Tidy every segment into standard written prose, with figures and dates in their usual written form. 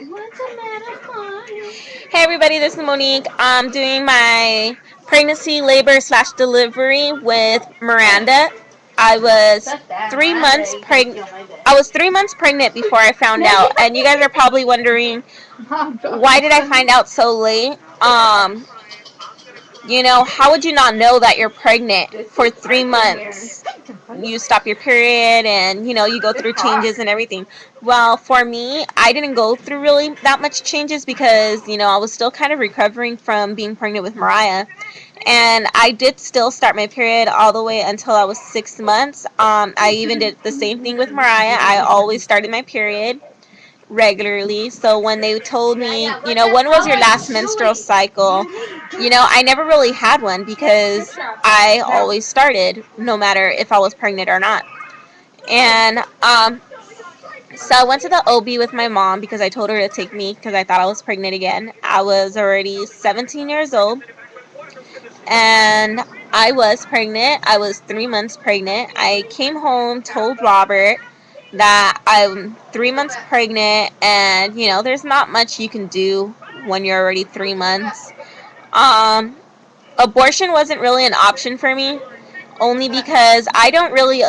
What's the matter, Mario? Hey everybody, this is Monique. I'm doing my pregnancy, labor slash delivery with Miranda. I was That's that. 3 months Miranda, you can't pregnant. steal my bed. I was 3 months pregnant before I found out, and you guys are probably wondering I'm why did I find out so late? How would you not know that you're pregnant This for is three parked in here. months? You stop your period and you go It's through changes parked. and everything. Well, for me, I didn't go through really that much changes because I was still kind of recovering from being pregnant with Mariah, and I did still start my period all the way until I was 6 months. I even did the same thing with Mariah. I always started my period regularly. So when they told Yeah, me, yeah. What the when was hell your are you last menstrual doing? cycle, I never really had one because I Now, always started no matter if I was pregnant or not. And so I went to the OB with my mom because I told her to take me because I thought I was pregnant again. I was already 17 years old and I was pregnant. I was 3 months pregnant. I came home, told Robert that I'm 3 months pregnant, and there's not much you can do when you're already 3 months. Um, Abortion wasn't really an option for me, only because I don't really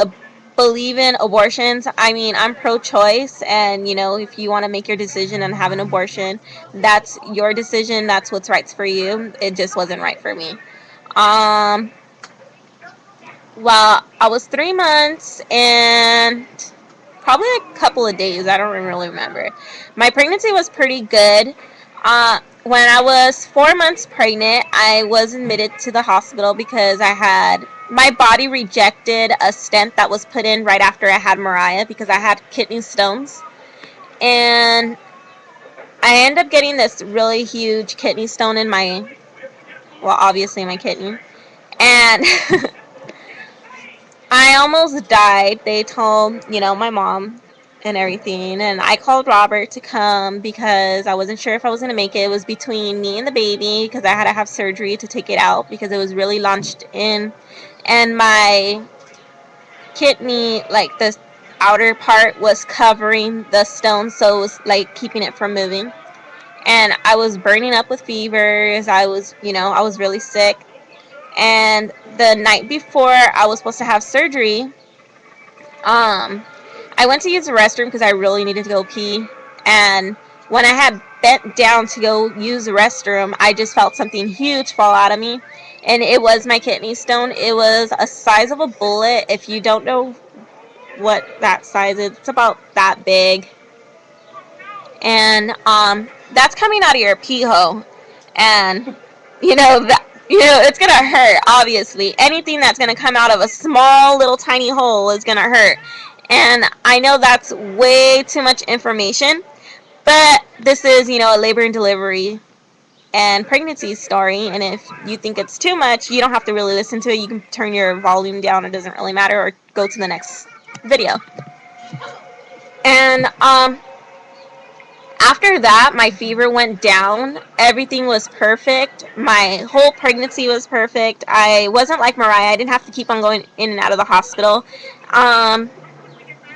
believe in abortions. I mean, I'm pro-choice, and if you want to make your decision and have an abortion, that's your decision. That's what's right for you. It just wasn't right for me. Um, well, I was 3 months and probably a couple of days. I don't really remember. My pregnancy was pretty good. When I was 4 months pregnant, I was admitted to the hospital because my body rejected a stent that was put in right after I had Mariah because I had kidney stones. And I ended up getting this really huge kidney stone in obviously my kidney. And I almost died. They told, my mom and everything. And I called Robert to come because I wasn't sure if I was going to make it. It was between me and the baby because I had to have surgery to take it out because it was really launched in. And my kidney, like the outer part, was covering the stone. So it was like keeping it from moving. And I was burning up with fevers. I was really sick. And the night before I was supposed to have surgery, I went to use the restroom because I really needed to go pee. And when I had bent down to go use the restroom, I just felt something huge fall out of me. And it was my kidney stone. It was a size of a bullet. If you don't know what that size is, it's about that big. And that's coming out of your pee hole. And it's gonna hurt. Obviously, anything that's gonna come out of a small little tiny hole is gonna hurt. And I know that's way too much information, but this is a labor and delivery and pregnancy story. And if you think it's too much, you don't have to really listen to it. You can turn your volume down. It doesn't really matter, or go to the next video. And after that, my fever went down. Everything was perfect. My whole pregnancy was perfect. I wasn't like Mariah. I didn't have to keep on going in and out of the hospital. Um,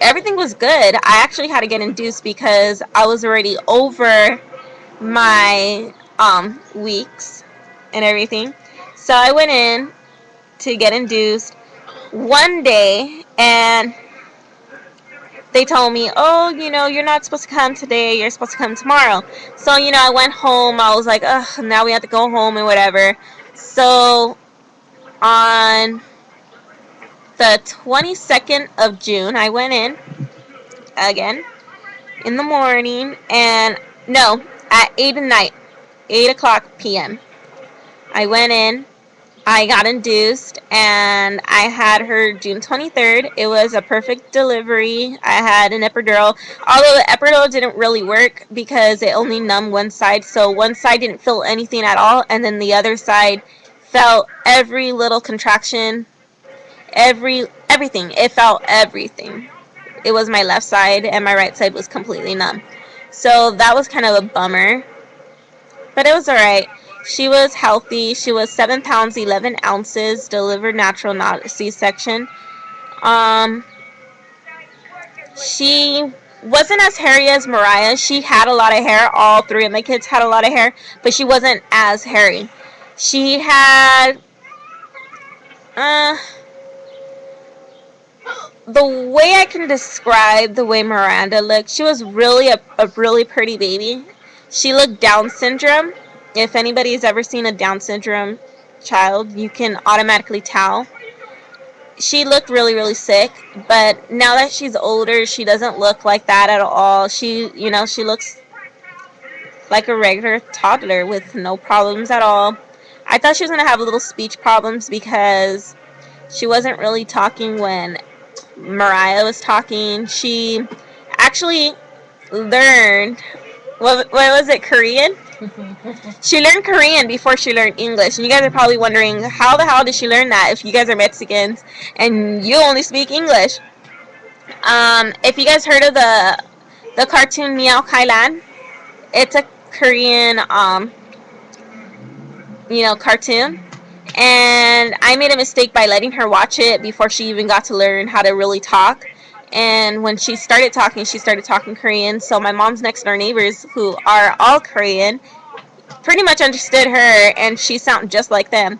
Everything was good. I actually had to get induced because I was already over my weeks and everything. So I went in to get induced one day, and they told me, oh, you're not supposed to come today. You're supposed to come tomorrow. So, I went home. I was like, ugh, now we have to go home and whatever. So, on the 22nd of June, I went in again in the morning, and no, at 8 at night, 8 o'clock p.m. I went in, I got induced, and I had her June 23rd. It was a perfect delivery. I had an epidural, although the epidural didn't really work because it only numbed one side. So one side didn't feel anything at all, and then the other side felt every little contraction, everything. It felt everything. It was my left side, and my right side was completely numb. So that was kind of a bummer, but it was alright. She was healthy. She was 7 pounds 11 ounces, delivered natural, not C-section. Um, she wasn't as hairy as Mariah. She had a lot of hair. All three of my kids had a lot of hair, but she wasn't as hairy. She had uh, the way I can describe the way Miranda looked. She was really a really pretty baby. She looked Down syndrome. If anybody's ever seen a Down syndrome child, you can automatically tell. She looked really, really sick, but now that she's older, she doesn't look like that at all. She looks like a regular toddler with no problems at all. I thought she was going to have little speech problems because she wasn't really talking when Mariah was talking. She actually learned, what was it, Korean? She learned Korean before she learned English. And you guys are probably wondering, how the hell did she learn that if you guys are Mexicans and you only speak English? If you guys heard of the cartoon Meow Kailan, it's a Korean cartoon. And I made a mistake by letting her watch it before she even got to learn how to really talk. And when she started talking Korean. So my mom's next door neighbors, who are all Korean, pretty much understood her, and she sounded just like them.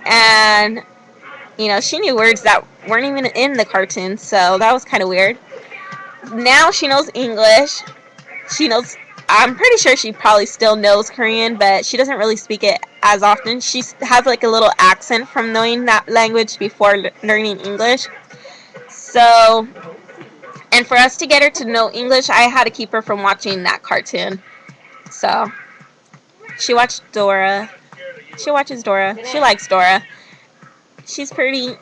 And she knew words that weren't even in the cartoon, so that was kind of weird. Now she knows English. She knows. I'm pretty sure she probably still knows Korean, but she doesn't really speak it as often. She has like a little accent from knowing that language before learning English. So, and for us to get her to know English, I had to keep her from watching that cartoon. So, she watched Dora. She watches Dora. She likes Dora. She's pretty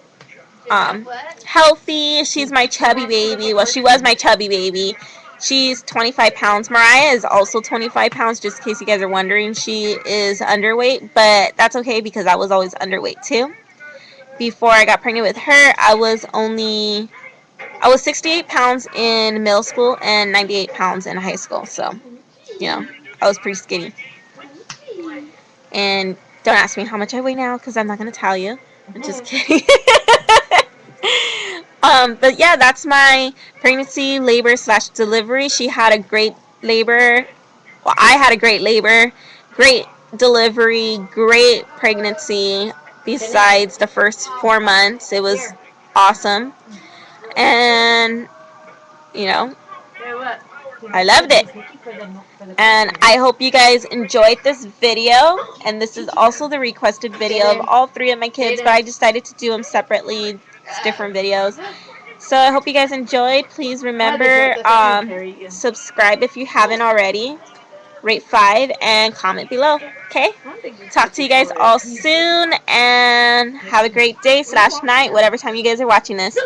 healthy. She's my chubby baby. Well, she was my chubby baby. She's 25 pounds. Mariah is also 25 pounds, just in case you guys are wondering. She is underweight, but that's okay because I was always underweight too. Before I got pregnant with her, I was 68 pounds in middle school and 98 pounds in high school. So, I was pretty skinny. And don't ask me how much I weigh now because I'm not going to tell you. I'm just kidding. But yeah, that's my pregnancy, labor / delivery. She had a great labor. Well, I had a great labor, great delivery, great pregnancy. Besides the first 4 months, it was awesome. And, I loved it. And I hope you guys enjoyed this video. And this is also the requested video of all three of my kids, but I decided to do them separately. It's different videos. So I hope you guys enjoyed. Please remember, subscribe if you haven't already. Rate 5 and comment below. Okay? Talk to you guys all soon. And have a great day / night, whatever time you guys are watching this.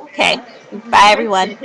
Okay. Bye, everyone.